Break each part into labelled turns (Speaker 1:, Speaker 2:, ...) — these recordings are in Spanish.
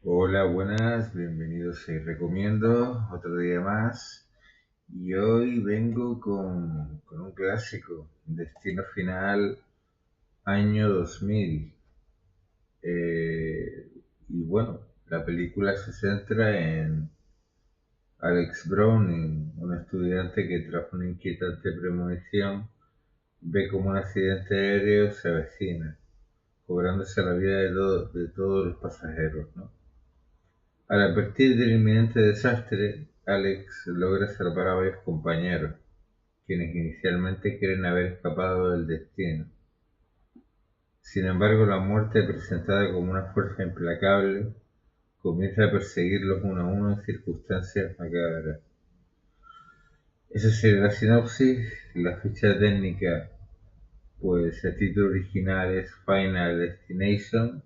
Speaker 1: Hola, buenas, bienvenidos a Recomiendo, otro día más. Y hoy vengo con un clásico, Destino Final, año 2000. Eh, y bueno, la película se centra en Alex Browning, un estudiante que tras una inquietante premonición ve como un accidente aéreo se avecina, cobrándose la vida de todos los pasajeros, ¿no? Al advertir del inminente desastre, Alex logra salvar a varios compañeros, quienes inicialmente creen haber escapado del destino. Sin embargo, la muerte, presentada como una fuerza implacable, comienza a perseguirlos uno a uno en circunstancias macabras. Esa sería la sinopsis. La ficha técnica, pues el título original es Final Destination,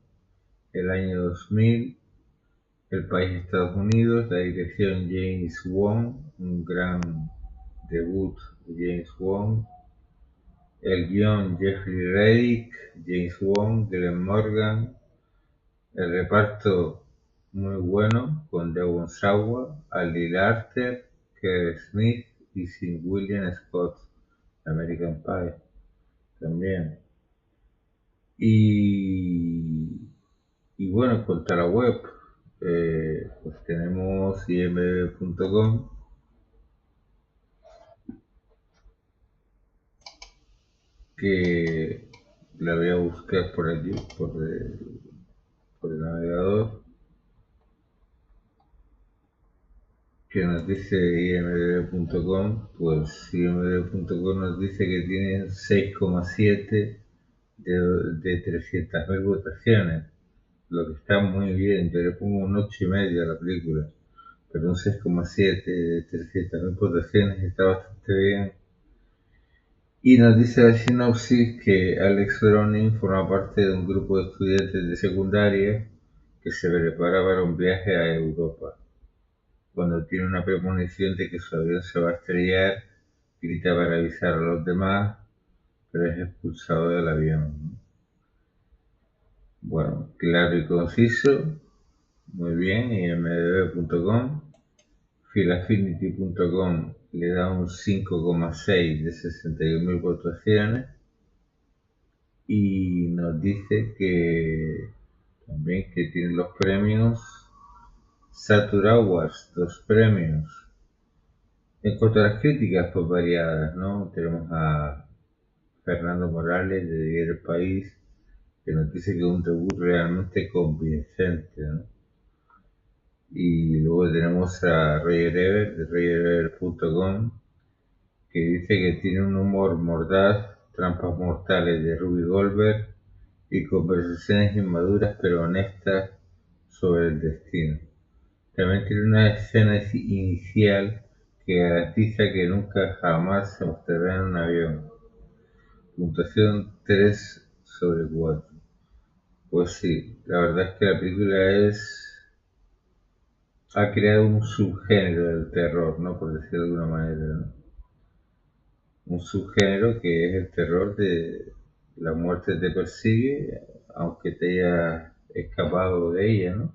Speaker 1: el año 2000. El país Estados Unidos, la dirección James Wan, un gran debut de James Wan, el guión Jeffrey Reddick, James Wan, Glenn Morgan, el reparto muy bueno con Devon Sawa, Ali Larter, Kevin Smith y Sin William Scott, American Pie también. Y, y bueno, en cuanto a la web, pues tenemos imdb.com, que la voy a buscar por aquí, por el navegador, que nos dice imdb.com. Pues imdb.com nos dice que tiene 6,7 de 300.000 votaciones, lo que está muy bien. Yo le pongo un 8,5 a la película, pero un 6,7 de 300.000 votaciones está bastante bien. Y nos dice la sinopsis que Alex Browning forma parte de un grupo de estudiantes de secundaria que se prepara para un viaje a Europa. Cuando tiene una premonición de que su avión se va a estrellar, grita para avisar a los demás, pero es expulsado del avión. Bueno, claro y conciso, muy bien, imdb.com. Philaffinity.com le da un 5,6 de 61.000 votaciones. Y nos dice que también que tiene los premios Saturn Awards, 2 premios. En cuanto a las críticas, pues variadas, ¿no? Tenemos a Fernando Morales de Diario El País, que nos dice que es un debut realmente convincente, ¿no? Y luego tenemos a Roger Ebert de rogerebert.com, que dice que tiene un humor mordaz, trampas mortales de Ruby Goldberg y conversaciones inmaduras pero honestas sobre el destino. También tiene una escena inicial que garantiza que nunca jamás se mostrará en un avión. Puntuación 3/4. Pues sí, la verdad es que la película ha creado un subgénero del terror, ¿no? Por decirlo de alguna manera, ¿no? Un subgénero que es el terror de la muerte te persigue, aunque te hayas escapado de ella, ¿no?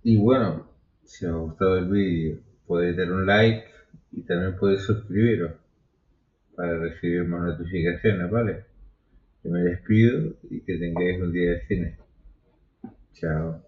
Speaker 1: Y bueno, si os ha gustado el vídeo, podéis dar un like y también podéis suscribiros para recibir más notificaciones, ¿vale? Yo me despido y que tengáis un día de cine. Chao.